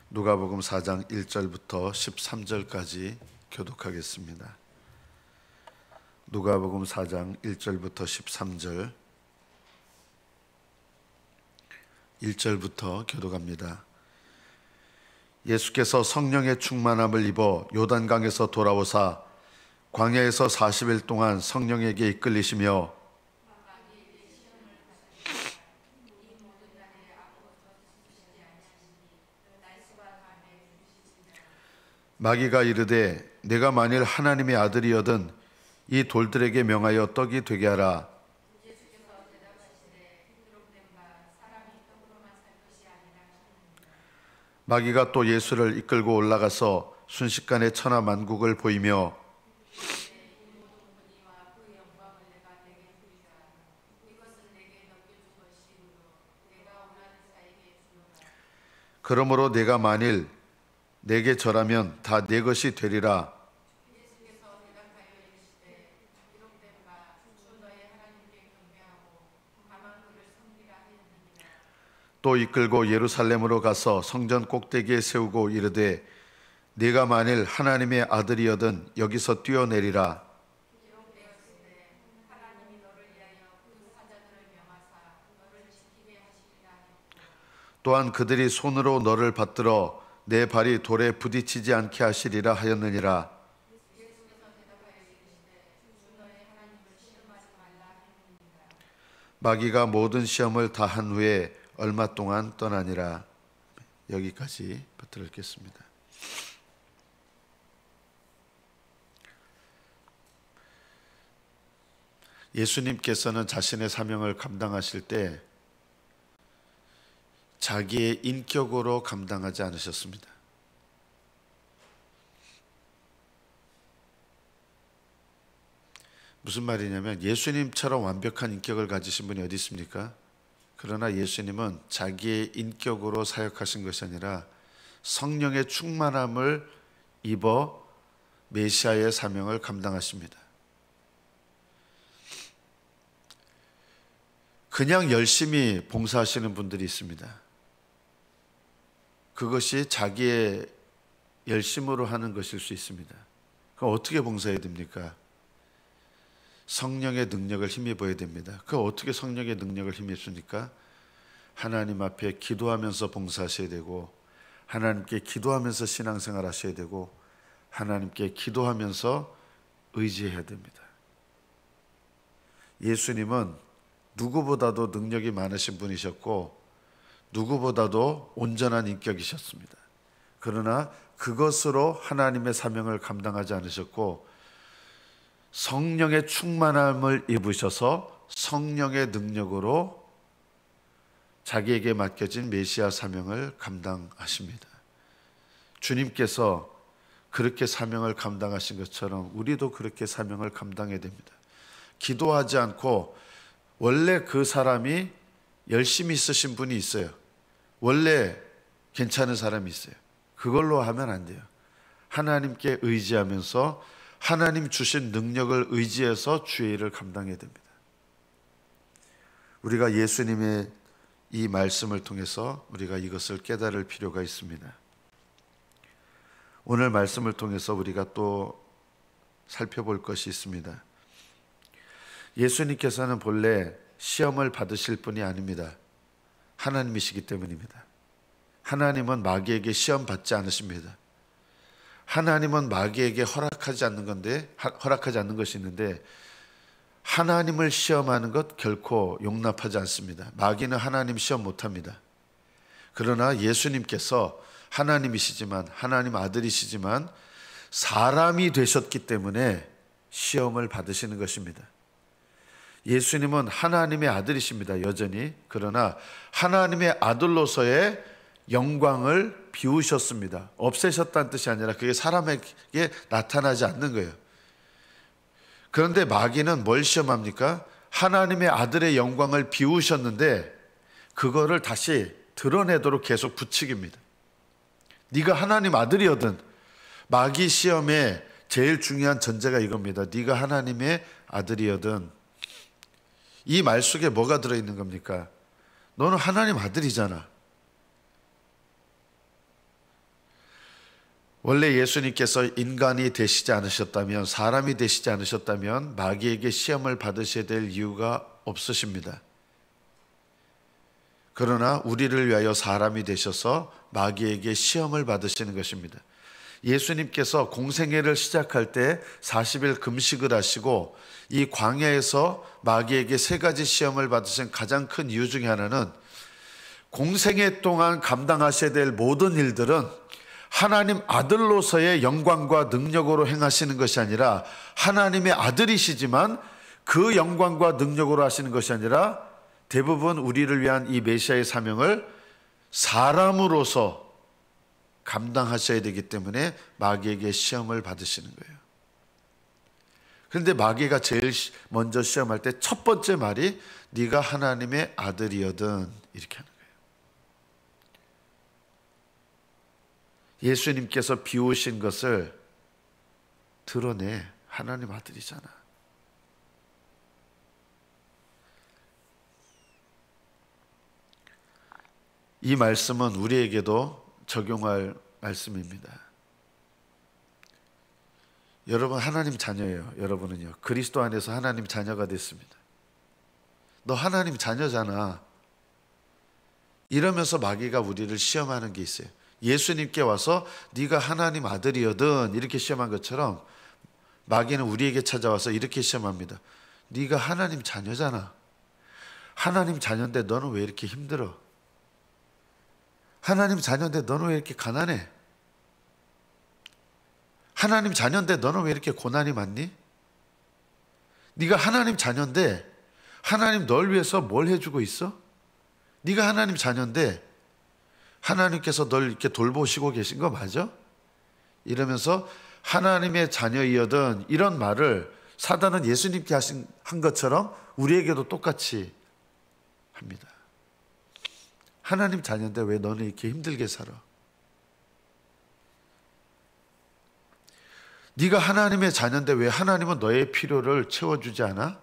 누가복음 4장 1절부터 13절까지 교독하겠습니다. 누가복음 4장 1절부터 13절 1절부터 교독합니다. 예수께서 성령의 충만함을 입어 요단강에서 돌아오사 광야에서 40일 동안 성령에게 이끌리시며 마귀가 이르되 내가 만일 하나님의 아들이여든 이 돌들에게 명하여 떡이 되게 하라. 마귀가 또 예수를 이끌고 올라가서 순식간에 천하 만국을 보이며 그러므로 내가 만일 내게 절하면 다 내 것이 되리라. 또 이끌고 예루살렘으로 가서 성전 꼭대기에 세우고 이르되 네가 만일 하나님의 아들이여든 여기서 뛰어내리라. 또한 그들이 손으로 너를 받들어 내 발이 돌에 부딪히지 않게 하시리라 하였느니라. 마귀가 모든 시험을 다 한 후에 얼마 동안 떠나니라. 여기까지 붙들어 읽겠습니다. 예수님께서는 자신의 사명을 감당하실 때 자기의 인격으로 감당하지 않으셨습니다. 무슨 말이냐면 예수님처럼 완벽한 인격을 가지신 분이 어디 있습니까? 그러나 예수님은 자기의 인격으로 사역하신 것이 아니라 성령의 충만함을 입어 메시아의 사명을 감당하십니다. 그냥 열심히 봉사하시는 분들이 있습니다. 그것이 자기의 열심으로 하는 것일 수 있습니다. 그럼 어떻게 봉사해야 됩니까? 성령의 능력을 힘입어야 됩니다. 그 어떻게 성령의 능력을 힘입습니까? 하나님 앞에 기도하면서 봉사하셔야 되고, 하나님께 기도하면서 신앙생활 하셔야 되고, 하나님께 기도하면서 의지해야 됩니다. 예수님은 누구보다도 능력이 많으신 분이셨고 누구보다도 온전한 인격이셨습니다. 그러나 그것으로 하나님의 사명을 감당하지 않으셨고 성령의 충만함을 입으셔서 성령의 능력으로 자기에게 맡겨진 메시아 사명을 감당하십니다. 주님께서 그렇게 사명을 감당하신 것처럼 우리도 그렇게 사명을 감당해야 됩니다. 기도하지 않고 원래 그 사람이 열심히 쓰신 분이 있어요. 원래 괜찮은 사람이 있어요. 그걸로 하면 안 돼요. 하나님께 의지하면서 하나님 주신 능력을 의지해서 주의 일을 감당해야 됩니다. 우리가 예수님의 이 말씀을 통해서 우리가 이것을 깨달을 필요가 있습니다. 오늘 말씀을 통해서 우리가 또 살펴볼 것이 있습니다. 예수님께서는 본래 시험을 받으실 분이 아닙니다. 하나님이시기 때문입니다. 하나님은 마귀에게 시험 받지 않으십니다. 하나님은 마귀에게 허락하지 않는 것이 있는데 하나님을 시험하는 것 결코 용납하지 않습니다. 마귀는 하나님 시험 못합니다. 그러나 예수님께서 하나님이시지만 하나님 아들이시지만 사람이 되셨기 때문에 시험을 받으시는 것입니다. 예수님은 하나님의 아들이십니다. 여전히. 그러나 하나님의 아들로서의 영광을 비우셨습니다. 없애셨다는 뜻이 아니라 그게 사람에게 나타나지 않는 거예요. 그런데 마귀는 뭘 시험합니까? 하나님의 아들의 영광을 비우셨는데 그거를 다시 드러내도록 계속 부추깁니다. 네가 하나님 아들이거든. 마귀 시험의 제일 중요한 전제가 이겁니다. 네가 하나님의 아들이거든. 이 말 속에 뭐가 들어있는 겁니까? 너는 하나님 아들이잖아. 원래 예수님께서 인간이 되시지 않으셨다면, 사람이 되시지 않으셨다면 마귀에게 시험을 받으셔야 될 이유가 없으십니다. 그러나 우리를 위하여 사람이 되셔서 마귀에게 시험을 받으시는 것입니다. 예수님께서 공생애를 시작할 때 40일 금식을 하시고 이 광야에서 마귀에게 3가지 시험을 받으신 가장 큰 이유 중에 하나는, 공생애 동안 감당하셔야 될 모든 일들은 하나님 아들로서의 영광과 능력으로 행하시는 것이 아니라, 하나님의 아들이시지만 그 영광과 능력으로 하시는 것이 아니라 대부분 우리를 위한 이 메시아의 사명을 사람으로서 감당하셔야 되기 때문에 마귀에게 시험을 받으시는 거예요. 그런데 마귀가 제일 먼저 시험할 때 첫 번째 말이 네가 하나님의 아들이거든, 이렇게 하는 거예요. 예수님께서 비우신 것을 드러내. 하나님 아들이잖아. 이 말씀은 우리에게도 적용할 말씀입니다. 여러분 하나님 자녀예요. 여러분은요, 그리스도 안에서 하나님 자녀가 됐습니다. 너 하나님 자녀잖아. 이러면서 마귀가 우리를 시험하는 게 있어요. 예수님께 와서 네가 하나님 아들이거든 이렇게 시험한 것처럼 마귀는 우리에게 찾아와서 이렇게 시험합니다. 네가 하나님 자녀잖아. 하나님 자녀인데 너는 왜 이렇게 힘들어? 하나님 자녀인데 너는 왜 이렇게 가난해? 하나님 자녀인데 너는 왜 이렇게 고난이 많니? 네가 하나님 자녀인데 하나님 널 위해서 뭘 해주고 있어? 네가 하나님 자녀인데 하나님께서 널 이렇게 돌보시고 계신 거 맞아? 이러면서 하나님의 자녀이거든 이런 말을 사단은 예수님께 한 것처럼 우리에게도 똑같이 합니다. 하나님 자녀인데 왜 너는 이렇게 힘들게 살아? 네가 하나님의 자녀인데 왜 하나님은 너의 필요를 채워주지 않아?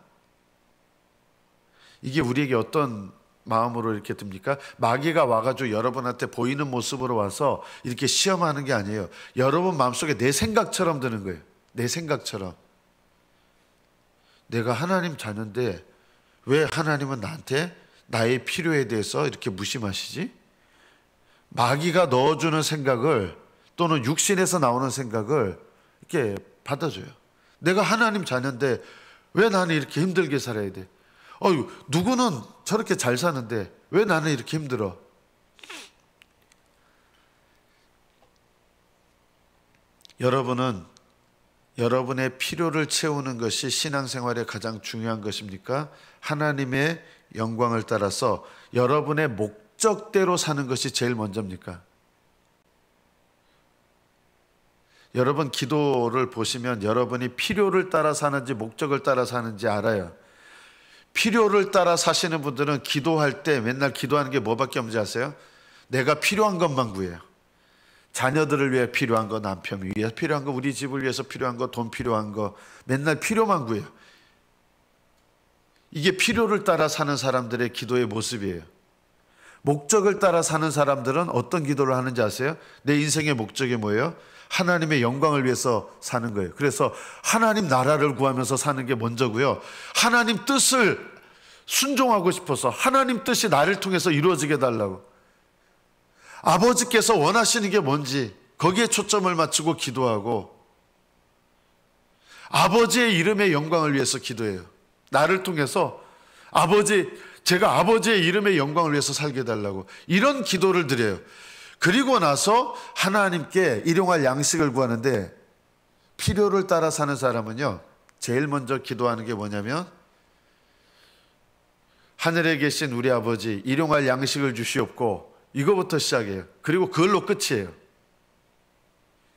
이게 우리에게 어떤 마음으로 이렇게 듭니까? 마귀가 와가지고 여러분한테 보이는 모습으로 와서 이렇게 시험하는 게 아니에요. 여러분 마음속에 내 생각처럼 드는 거예요. 내 생각처럼. 내가 하나님 자녀인데 왜 하나님은 나한테 나의 필요에 대해서 이렇게 무심하시지? 마귀가 넣어주는 생각을, 또는 육신에서 나오는 생각을 이렇게 받아줘요. 내가 하나님 자녀인데 왜 나는 이렇게 힘들게 살아야 돼? 누구는 저렇게 잘 사는데 왜 나는 이렇게 힘들어? 여러분은 여러분의 필요를 채우는 것이 신앙생활의 가장 중요한 것입니까? 하나님의 영광을 따라서 여러분의 목적대로 사는 것이 제일 먼저입니까? 여러분 기도를 보시면 여러분이 필요를 따라 사는지 목적을 따라 사는지 알아요. 필요를 따라 사시는 분들은 기도할 때 맨날 기도하는 게 뭐밖에 없는지 아세요? 내가 필요한 것만 구해요. 자녀들을 위해 필요한 거, 남편을 위해 필요한 거, 우리 집을 위해서 필요한 거, 돈 필요한 거, 맨날 필요만 구해요. 이게 필요를 따라 사는 사람들의 기도의 모습이에요. 목적을 따라 사는 사람들은 어떤 기도를 하는지 아세요? 내 인생의 목적이 뭐예요? 하나님의 영광을 위해서 사는 거예요. 그래서 하나님 나라를 구하면서 사는 게 먼저고요. 하나님 뜻을 순종하고 싶어서 하나님 뜻이 나를 통해서 이루어지게 해달라고. 아버지께서 원하시는 게 뭔지 거기에 초점을 맞추고 기도하고, 아버지의 이름의 영광을 위해서 기도해요. 나를 통해서 제가 아버지의 이름의 영광을 위해서 살게 해달라고 이런 기도를 드려요. 그리고 나서 하나님께 일용할 양식을 구하는데, 필요를 따라 사는 사람은요 제일 먼저 기도하는 게 뭐냐면, 하늘에 계신 우리 아버지 일용할 양식을 주시옵고, 이거부터 시작해요. 그리고 그걸로 끝이에요.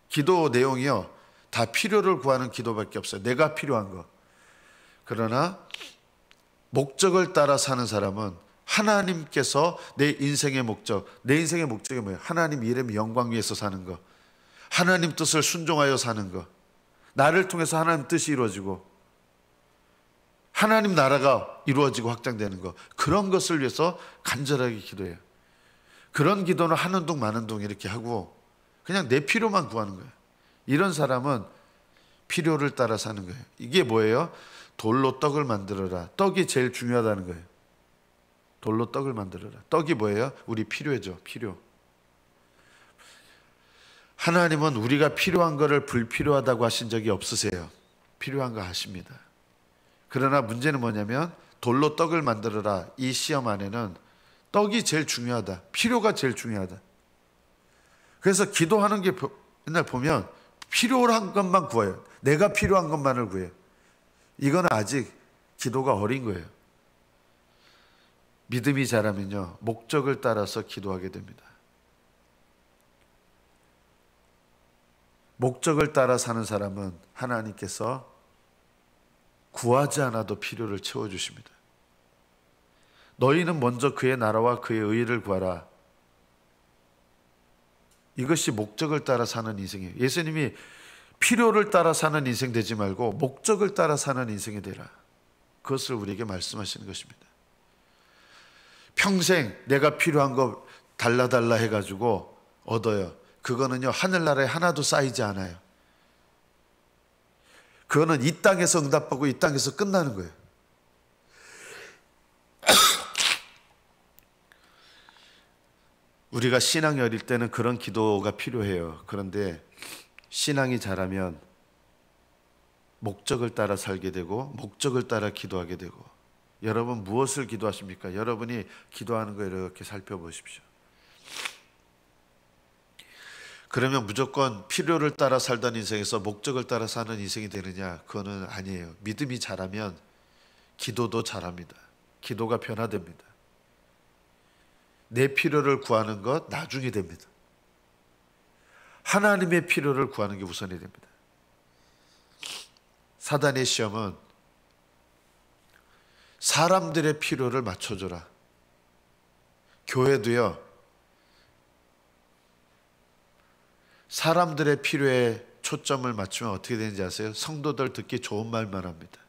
기도 내용이요 다 필요를 구하는 기도밖에 없어요. 내가 필요한 거. 그러나 목적을 따라 사는 사람은 하나님께서 내 인생의 목적, 내 인생의 목적이 뭐예요? 하나님 이름 영광 위해서 사는 거, 하나님 뜻을 순종하여 사는 거, 나를 통해서 하나님 뜻이 이루어지고 하나님 나라가 이루어지고 확장되는 거, 그런 것을 위해서 간절하게 기도해요. 그런 기도는 하는 둥 마는 둥 이렇게 하고 그냥 내 필요만 구하는 거예요. 이런 사람은 필요를 따라 사는 거예요. 이게 뭐예요? 돌로 떡을 만들어라. 떡이 제일 중요하다는 거예요. 돌로 떡을 만들어라. 떡이 뭐예요? 우리 필요죠. 필요. 하나님은 우리가 필요한 것을 불필요하다고 하신 적이 없으세요. 필요한 거 하십니다. 그러나 문제는 뭐냐면 돌로 떡을 만들어라. 이 시험 안에는 떡이 제일 중요하다. 필요가 제일 중요하다. 그래서 기도하는 게 맨날 보면 필요한 것만 구해요. 내가 필요한 것만을 구해요. 이건 아직 기도가 어린 거예요. 믿음이 자라면요, 목적을 따라서 기도하게 됩니다. 목적을 따라 사는 사람은 하나님께서 구하지 않아도 필요를 채워주십니다. 너희는 먼저 그의 나라와 그의 의를 구하라. 이것이 목적을 따라 사는 인생이에요. 예수님이 필요를 따라 사는 인생 되지 말고 목적을 따라 사는 인생이 되라. 그것을 우리에게 말씀하시는 것입니다. 평생 내가 필요한 거 달라달라 해가지고 얻어요. 그거는요, 하늘나라에 하나도 쌓이지 않아요. 그거는 이 땅에서 응답하고 이 땅에서 끝나는 거예요. 우리가 신앙이 어릴 때는 그런 기도가 필요해요. 그런데 신앙이 자라면 목적을 따라 살게 되고 목적을 따라 기도하게 되고. 여러분 무엇을 기도하십니까? 여러분이 기도하는 거 이렇게 살펴보십시오. 그러면 무조건 필요를 따라 살던 인생에서 목적을 따라 사는 인생이 되느냐? 그거는 아니에요. 믿음이 자라면 기도도 자랍니다. 기도가 변화됩니다. 내 필요를 구하는 것 나중에 됩니다. 하나님의 필요를 구하는 게 우선이 됩니다. 사단의 시험은 사람들의 필요를 맞춰줘라. 교회도요, 사람들의 필요에 초점을 맞추면 어떻게 되는지 아세요? 성도들 듣기 좋은 말만 합니다.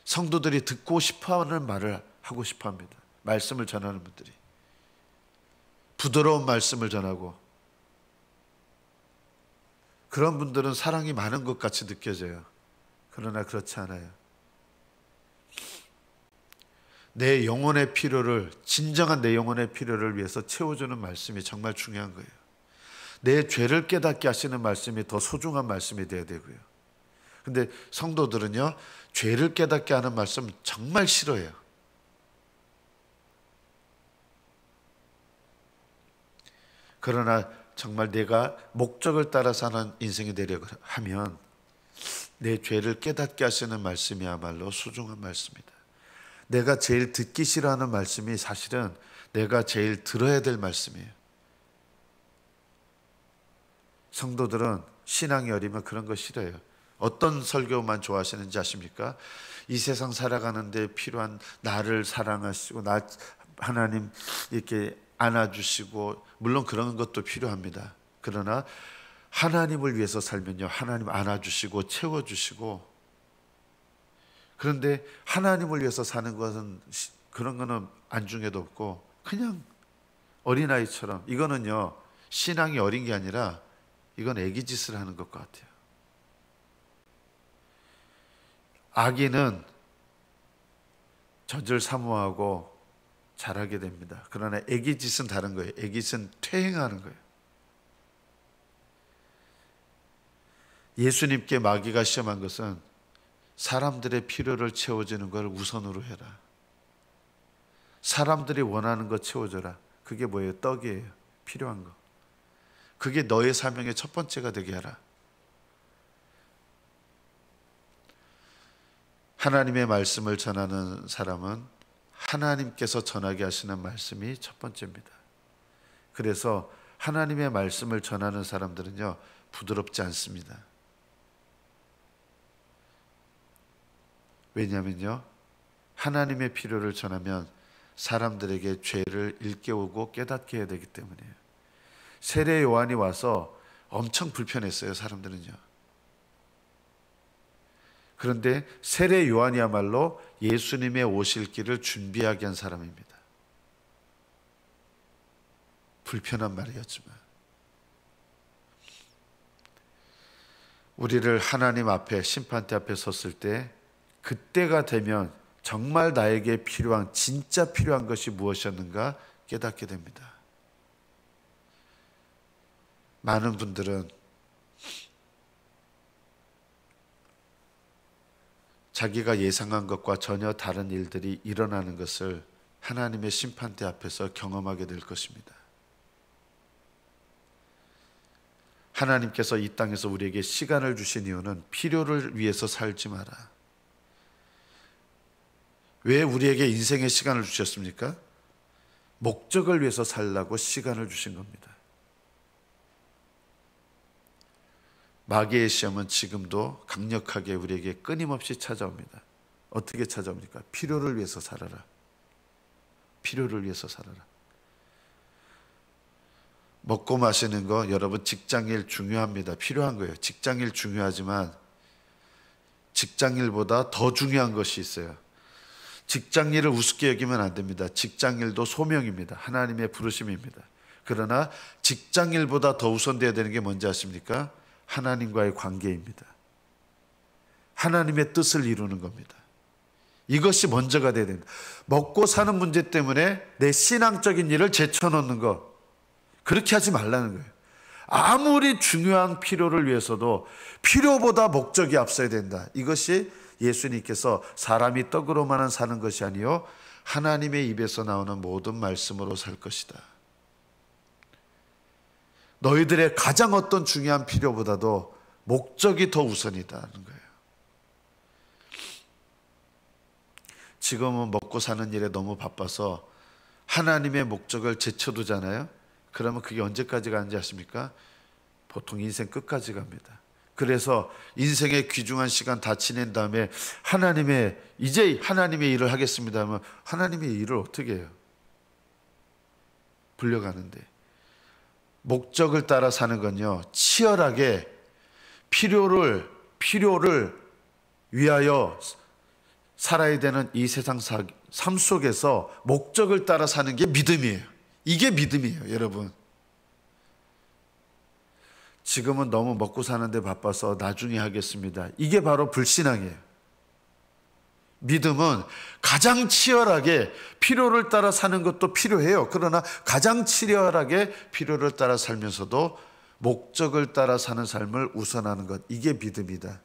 성도들이 듣고 싶어하는 말을 하고 싶어합니다. 말씀을 전하는 분들이 부드러운 말씀을 전하고, 그런 분들은 사랑이 많은 것 같이 느껴져요. 그러나 그렇지 않아요. 내 영혼의 필요를, 진정한 내 영혼의 필요를 위해서 채워주는 말씀이 정말 중요한 거예요. 내 죄를 깨닫게 하시는 말씀이 더 소중한 말씀이 되어야 되고요. 근데 성도들은요, 죄를 깨닫게 하는 말씀 정말 싫어해요. 그러나 정말 내가 목적을 따라 사는 인생이 되려고 하면 내 죄를 깨닫게 하시는 말씀이야말로 소중한 말씀이다. 내가 제일 듣기 싫어하는 말씀이 사실은 내가 제일 들어야 될 말씀이에요. 성도들은 신앙이 어리면 그런 거 싫어해요. 어떤 설교만 좋아하시는지 아십니까? 이 세상 살아가는데 필요한 나를 사랑하시고 나 하나님 이렇게 안아주시고, 물론 그런 것도 필요합니다. 그러나 하나님을 위해서 살면요, 하나님 안아주시고 채워주시고. 그런데 하나님을 위해서 사는 것은 그런 거는 안중에도 없고 그냥 어린아이처럼, 이거는요 신앙이 어린 게 아니라 이건 애기 짓을 하는 것 같아요. 아기는 젖을 사모하고 잘하게 됩니다. 그러나 애기 짓은 다른 거예요. 애기 짓은 퇴행하는 거예요. 예수님께 마귀가 시험한 것은 사람들의 필요를 채워주는 걸 우선으로 해라. 사람들이 원하는 거 채워줘라. 그게 뭐예요? 떡이에요. 필요한 거. 그게 너의 사명의 첫 번째가 되게 하라. 하나님의 말씀을 전하는 사람은 하나님께서 전하게 하시는 말씀이 첫 번째입니다. 그래서 하나님의 말씀을 전하는 사람들은요, 부드럽지 않습니다. 왜냐하면요, 하나님의 필요를 전하면 사람들에게 죄를 일깨우고 깨닫게 해야 되기 때문이에요. 세례 요한이 와서 엄청 불편했어요, 사람들은요. 그런데 세례 요한이야말로 예수님의 오실 길을 준비하게 한 사람입니다. 불편한 말이었지만 우리를 하나님 앞에 심판대 앞에 섰을 때 그때가 되면 정말 나에게 필요한 진짜 필요한 것이 무엇이었는가 깨닫게 됩니다. 많은 분들은 자기가 예상한 것과 전혀 다른 일들이 일어나는 것을 하나님의 심판대 앞에서 경험하게 될 것입니다. 하나님께서 이 땅에서 우리에게 시간을 주신 이유는 필요를 위해서 살지 마라. 왜 우리에게 인생의 시간을 주셨습니까? 목적을 위해서 살라고 시간을 주신 겁니다. 마귀의 시험은 지금도 강력하게 우리에게 끊임없이 찾아옵니다. 어떻게 찾아옵니까? 필요를 위해서 살아라. 필요를 위해서 살아라. 먹고 마시는 거 여러분 직장일 중요합니다. 필요한 거예요. 직장일 중요하지만 직장일보다 더 중요한 것이 있어요. 직장일을 우습게 여기면 안 됩니다. 직장일도 소명입니다. 하나님의 부르심입니다. 그러나 직장일보다 더 우선되어야 되는 게 뭔지 아십니까? 하나님과의 관계입니다. 하나님의 뜻을 이루는 겁니다. 이것이 먼저가 돼야 됩니다. 먹고 사는 문제 때문에 내 신앙적인 일을 제쳐놓는 것, 그렇게 하지 말라는 거예요. 아무리 중요한 필요를 위해서도 필요보다 목적이 앞서야 된다. 이것이 예수님께서 사람이 떡으로만 사는 것이 아니요 하나님의 입에서 나오는 모든 말씀으로 살 것이다. 너희들의 가장 어떤 중요한 필요보다도 목적이 더 우선이다는 거예요. 지금은 먹고 사는 일에 너무 바빠서 하나님의 목적을 제쳐두잖아요. 그러면 그게 언제까지 가는지 아십니까? 보통 인생 끝까지 갑니다. 그래서 인생의 귀중한 시간 다 지낸 다음에 이제 하나님의 일을 하겠습니다 하면 하나님의 일을 어떻게 해요? 불려가는데. 목적을 따라 사는 건요, 치열하게 필요를 위하여 살아야 되는 이 세상 삶 속에서 목적을 따라 사는 게 믿음이에요. 이게 믿음이에요, 여러분. 지금은 너무 먹고 사는데 바빠서 나중에 하겠습니다. 이게 바로 불신앙이에요. 믿음은 가장 치열하게 필요를 따라 사는 것도 필요해요. 그러나 가장 치열하게 필요를 따라 살면서도 목적을 따라 사는 삶을 우선하는 것, 이게 믿음이다.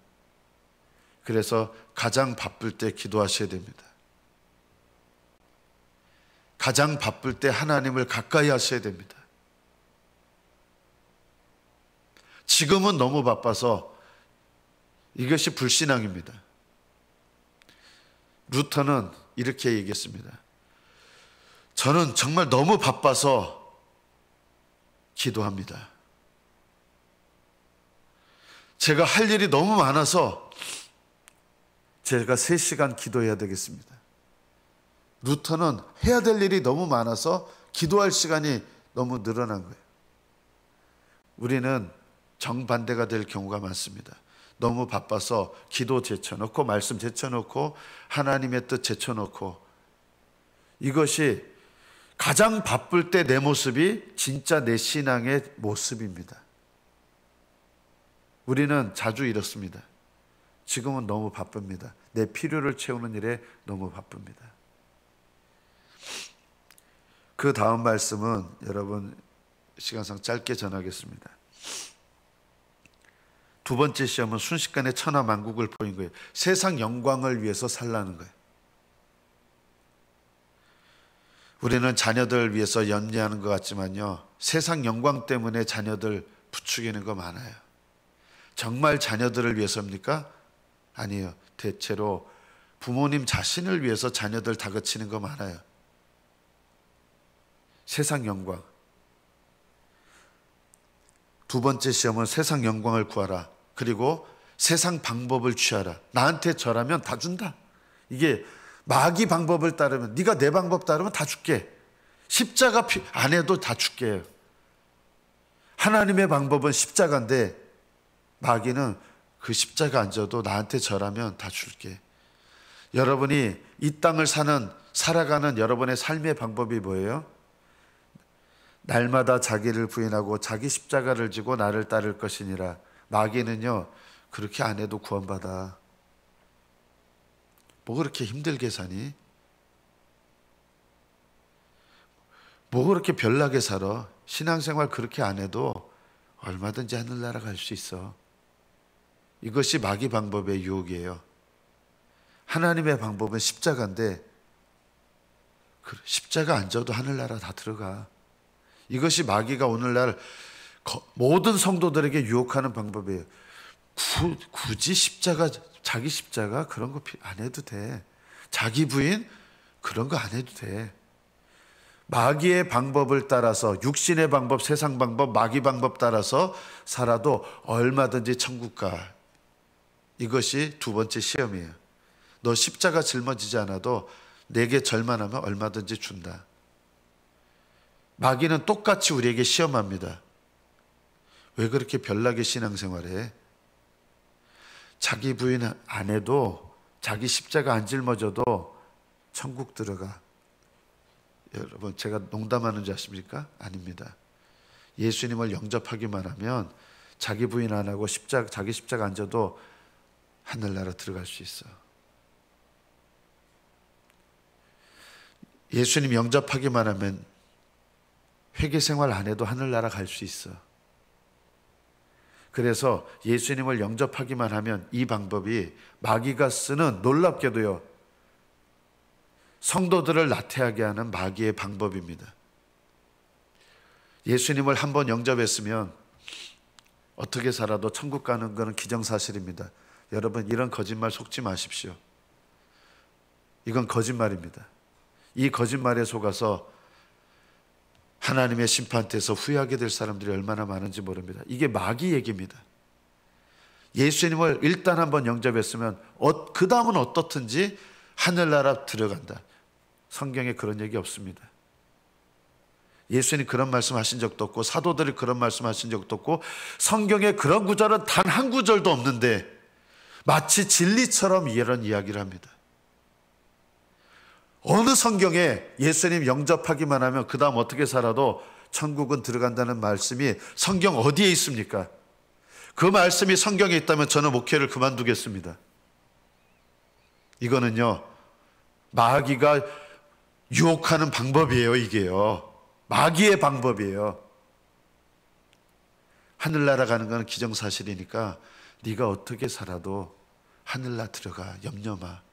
그래서 가장 바쁠 때 기도하셔야 됩니다. 가장 바쁠 때 하나님을 가까이 하셔야 됩니다. 지금은 너무 바빠서 이것이 불신앙입니다. 루터는 이렇게 얘기했습니다. 저는 정말 너무 바빠서 기도합니다. 제가 할 일이 너무 많아서 제가 3시간 기도해야 되겠습니다. 루터는 해야 될 일이 너무 많아서 기도할 시간이 너무 늘어난 거예요. 우리는 정반대가 될 경우가 많습니다. 너무 바빠서 기도 제쳐놓고 말씀 제쳐놓고 하나님의 뜻 제쳐놓고, 이것이 가장 바쁠 때 내 모습이 진짜 내 신앙의 모습입니다. 우리는 자주 이렇습니다. 지금은 너무 바쁩니다. 내 필요를 채우는 일에 너무 바쁩니다. 그 다음 말씀은 여러분 시간상 짧게 전하겠습니다. 두 번째 시험은 순식간에 천하만국을 보인 거예요. 세상 영광을 위해서 살라는 거예요. 우리는 자녀들을 위해서 염려하는 것 같지만요, 세상 영광 때문에 자녀들 부추기는 거 많아요. 정말 자녀들을 위해서입니까? 아니에요. 대체로 부모님 자신을 위해서 자녀들 다그치는 거 많아요. 세상 영광. 두 번째 시험은 세상 영광을 구하라. 그리고 세상 방법을 취하라. 나한테 절하면 다 준다. 이게 마귀 방법을 따르면, 네가 내 방법 따르면 다 줄게. 십자가 안 해도 다 줄게. 하나님의 방법은 십자가인데 마귀는 그 십자가 안 져도 나한테 절하면 다 줄게. 여러분이 이 땅을 살아가는 여러분의 삶의 방법이 뭐예요? 날마다 자기를 부인하고 자기 십자가를 지고 나를 따를 것이니라. 마귀는요, 그렇게 안 해도 구원받아. 뭐 그렇게 힘들게 사니? 뭐 그렇게 별나게 살아? 신앙생활 그렇게 안 해도 얼마든지 하늘나라 갈 수 있어. 이것이 마귀 방법의 유혹이에요. 하나님의 방법은 십자가인데 십자가 안 져도 하늘나라 다 들어가. 이것이 마귀가 오늘날 모든 성도들에게 유혹하는 방법이에요. 굳이 십자가, 자기 십자가 그런 거 안 해도 돼. 자기 부인 그런 거 안 해도 돼. 마귀의 방법을 따라서, 육신의 방법, 세상 방법, 마귀 방법 따라서 살아도 얼마든지 천국 가. 이것이 두 번째 시험이에요. 너 십자가 짊어지지 않아도 내게 절만 하면 얼마든지 준다. 마귀는 똑같이 우리에게 시험합니다. 왜 그렇게 별나게 신앙생활해? 자기 부인 안 해도, 자기 십자가 안 짊어져도 천국 들어가. 여러분, 제가 농담하는 줄 아십니까? 아닙니다. 예수님을 영접하기만 하면 자기 부인 안 하고 자기 십자가 안 져도 하늘나라 들어갈 수 있어. 예수님 영접하기만 하면 회개생활 안 해도 하늘나라 갈 수 있어. 그래서 예수님을 영접하기만 하면 이 방법이 마귀가 쓰는, 놀랍게도요, 성도들을 나태하게 하는 마귀의 방법입니다. 예수님을 한번 영접했으면 어떻게 살아도 천국 가는 것은 기정사실입니다. 여러분, 이런 거짓말 속지 마십시오. 이건 거짓말입니다. 이 거짓말에 속아서 하나님의 심판대에서 후회하게 될 사람들이 얼마나 많은지 모릅니다. 이게 마귀 얘기입니다. 예수님을 일단 한번 영접했으면 그 다음은 어떻든지 하늘나라 들어간다. 성경에 그런 얘기 없습니다. 예수님 그런 말씀하신 적도 없고, 사도들이 그런 말씀하신 적도 없고, 성경에 그런 구절은 단 한 구절도 없는데 마치 진리처럼 이런 이야기를 합니다. 어느 성경에 예수님 영접하기만 하면 그 다음 어떻게 살아도 천국은 들어간다는 말씀이 성경 어디에 있습니까? 그 말씀이 성경에 있다면 저는 목회를 그만두겠습니다. 이거는요, 마귀가 유혹하는 방법이에요. 이게요, 마귀의 방법이에요. 하늘나라 가는 건 기정사실이니까 네가 어떻게 살아도 하늘나라 들어가, 염려 마.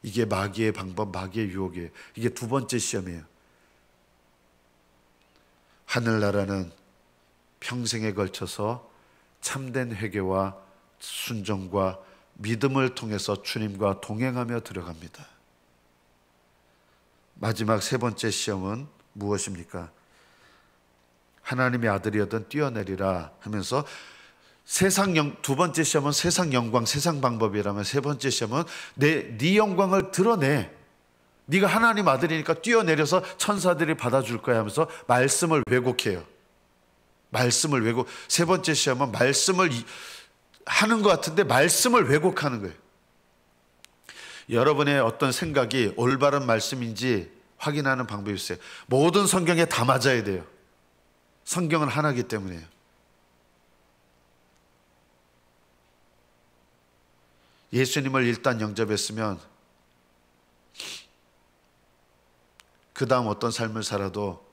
이게 마귀의 방법, 마귀의 유혹이에요. 이게 두 번째 시험이에요. 하늘나라는 평생에 걸쳐서 참된 회개와 순종과 믿음을 통해서 주님과 동행하며 들어갑니다. 마지막 세 번째 시험은 무엇입니까? 하나님의 아들이었던 뛰어내리라 하면서 두 번째 시험은 세상 영광, 세상 방법이라면, 세 번째 시험은 네 영광을 드러내. 네가 하나님 아들이니까 뛰어내려서 천사들이 받아줄 거야 하면서 말씀을 왜곡해요. 세 번째 시험은 말씀을 하는 것 같은데 말씀을 왜곡하는 거예요. 여러분의 어떤 생각이 올바른 말씀인지 확인하는 방법이 있어요. 모든 성경에 다 맞아야 돼요. 성경은 하나이기 때문에요. 예수님을 일단 영접했으면 그 다음 어떤 삶을 살아도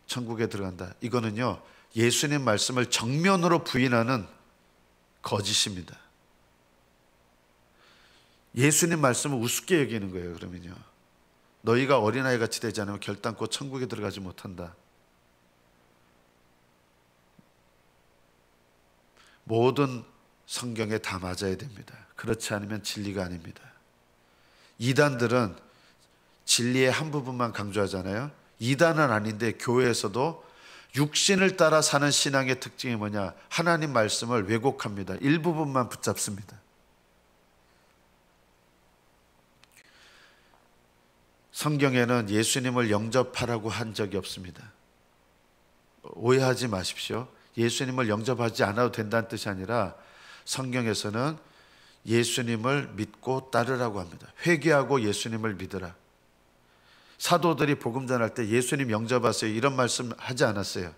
천국에 들어간다. 이거는요, 예수님 말씀을 정면으로 부인하는 거짓입니다. 예수님 말씀을 우습게 여기는 거예요. 그러면요, 너희가 어린아이 같이 되지 않으면 결단코 천국에 들어가지 못한다. 모든 성경에 다 맞아야 됩니다. 그렇지 않으면 진리가 아닙니다. 이단들은 진리의 한 부분만 강조하잖아요. 이단은 아닌데 교회에서도 육신을 따라 사는 신앙의 특징이 뭐냐? 하나님 말씀을 왜곡합니다. 일부분만 붙잡습니다. 성경에는 예수님을 영접하라고 한 적이 없습니다. 오해하지 마십시오. 예수님을 영접하지 않아도 된다는 뜻이 아니라 성경에서는 예수님을 믿고 따르라고 합니다. 회개하고 예수님을 믿으라. 사도들이 복음 전할 때 예수님 영접하세요 이런 말씀 하지 않았어요.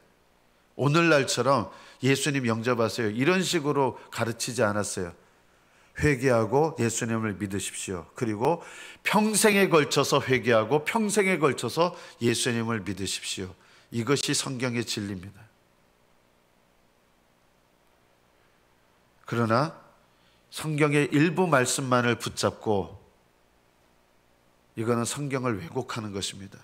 오늘날처럼 예수님 영접하세요 이런 식으로 가르치지 않았어요. 회개하고 예수님을 믿으십시오. 그리고 평생에 걸쳐서 회개하고 평생에 걸쳐서 예수님을 믿으십시오. 이것이 성경의 진리입니다. 그러나 성경의 일부 말씀만을 붙잡고 이거는 성경을 왜곡하는 것입니다.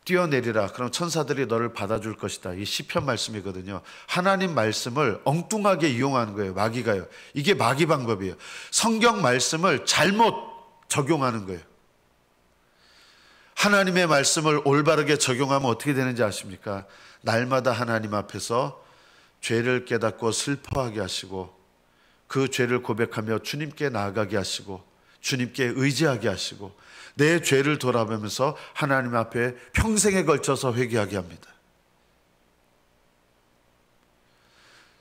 뛰어내리라, 그럼 천사들이 너를 받아줄 것이다. 이 시편 말씀이거든요. 하나님 말씀을 엉뚱하게 이용하는 거예요. 마귀가요. 이게 마귀 방법이에요. 성경 말씀을 잘못 적용하는 거예요. 하나님의 말씀을 올바르게 적용하면 어떻게 되는지 아십니까? 날마다 하나님 앞에서 죄를 깨닫고 슬퍼하게 하시고 그 죄를 고백하며 주님께 나아가게 하시고 주님께 의지하게 하시고 내 죄를 돌아보면서 하나님 앞에 평생에 걸쳐서 회개하게 합니다.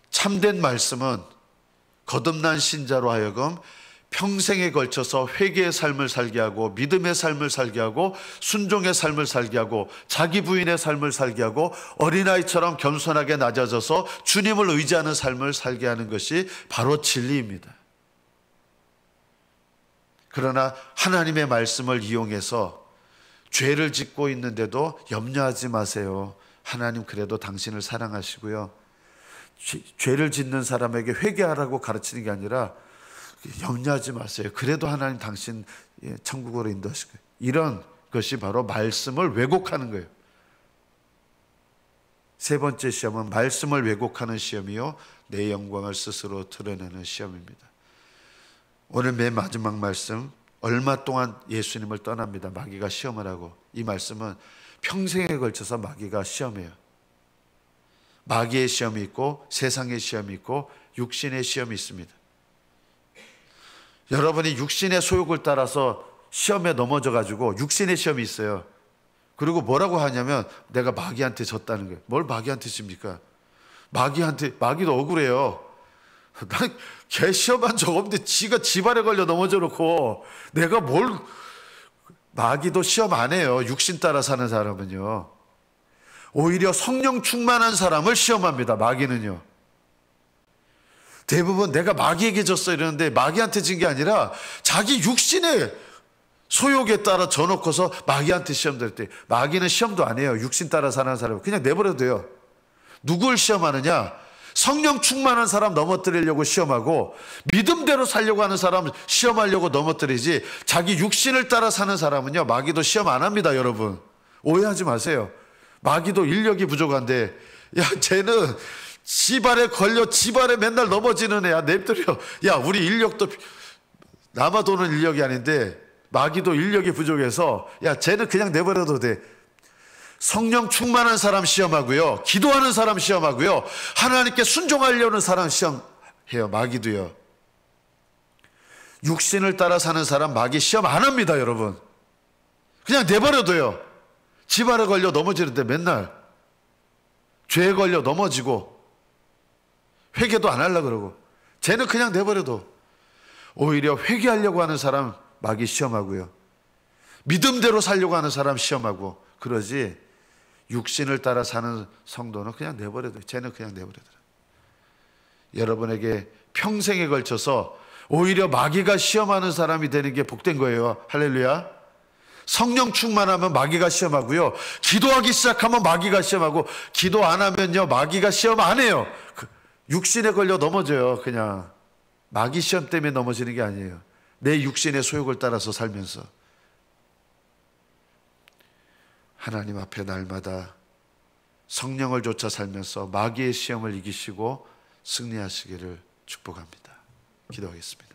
참된 말씀은 거듭난 신자로 하여금 평생에 걸쳐서 회개의 삶을 살게 하고 믿음의 삶을 살게 하고 순종의 삶을 살게 하고 자기 부인의 삶을 살게 하고 어린아이처럼 겸손하게 낮아져서 주님을 의지하는 삶을 살게 하는 것이 바로 진리입니다. 그러나 하나님의 말씀을 이용해서 죄를 짓고 있는데도 염려하지 마세요. 하나님 그래도 당신을 사랑하시고요. 죄를 짓는 사람에게 회개하라고 가르치는 게 아니라 염려하지 마세요. 그래도 하나님 당신 천국으로 인도하실 거예요. 이런 것이 바로 말씀을 왜곡하는 거예요. 세 번째 시험은 말씀을 왜곡하는 시험이요, 내 영광을 스스로 드러내는 시험입니다. 오늘 맨 마지막 말씀, 얼마 동안 예수님을 떠납니다. 마귀가 시험을 하고. 이 말씀은 평생에 걸쳐서 마귀가 시험해요. 마귀의 시험이 있고 세상의 시험이 있고 육신의 시험이 있습니다. 여러분이 육신의 소욕을 따라서 시험에 넘어져 가지고 육신의 시험이 있어요. 그리고 뭐라고 하냐면 내가 마귀한테 졌다는 거예요. 뭘 마귀한테 집니까? 마귀도 억울해요. 난 걔 시험한 적 없는데 지가 지발에 걸려 넘어져 놓고 내가 뭘. 마귀도 시험 안 해요. 육신 따라 사는 사람은요. 오히려 성령 충만한 사람을 시험합니다. 마귀는요. 대부분 내가 마귀에게 졌어 이러는데 마귀한테 진 게 아니라 자기 육신의 소욕에 따라 져놓고서 마귀한테 시험 될 때, 마귀는 시험도 안 해요. 육신 따라 사는 사람은 그냥 내버려도 돼요. 누굴 시험하느냐? 성령 충만한 사람 넘어뜨리려고 시험하고 믿음대로 살려고 하는 사람 시험하려고 넘어뜨리지, 자기 육신을 따라 사는 사람은요, 마귀도 시험 안 합니다. 여러분 오해하지 마세요. 마귀도 인력이 부족한데, 야 쟤는 지발에 걸려 지발에 맨날 넘어지는 애야, 냅두려. 야 우리 인력도 남아도는 인력이 아닌데 마귀도 인력이 부족해서 야 쟤는 그냥 내버려도 돼. 성령 충만한 사람 시험하고요, 기도하는 사람 시험하고요, 하나님께 순종하려는 사람 시험해요. 마귀도요. 육신을 따라 사는 사람 마귀 시험 안 합니다. 여러분 그냥 내버려둬요. 지발에 걸려 넘어지는데 맨날 죄에 걸려 넘어지고 회개도 안 하려고 그러고, 쟤는 그냥 내버려둬. 오히려 회개하려고 하는 사람 마귀 시험하고요, 믿음대로 살려고 하는 사람 시험하고 그러지, 육신을 따라 사는 성도는 그냥 내버려둬. 쟤는 그냥 내버려둬. 여러분에게 평생에 걸쳐서 오히려 마귀가 시험하는 사람이 되는 게 복된 거예요. 할렐루야. 성령 충만하면 마귀가 시험하고요, 기도하기 시작하면 마귀가 시험하고, 기도 안 하면요 마귀가 시험 안 해요. 육신에 걸려 넘어져요. 그냥 마귀 시험 때문에 넘어지는 게 아니에요. 내 육신의 소욕을 따라서 살면서 하나님 앞에 날마다 성령을 쫓아 살면서 마귀의 시험을 이기시고 승리하시기를 축복합니다. 기도하겠습니다.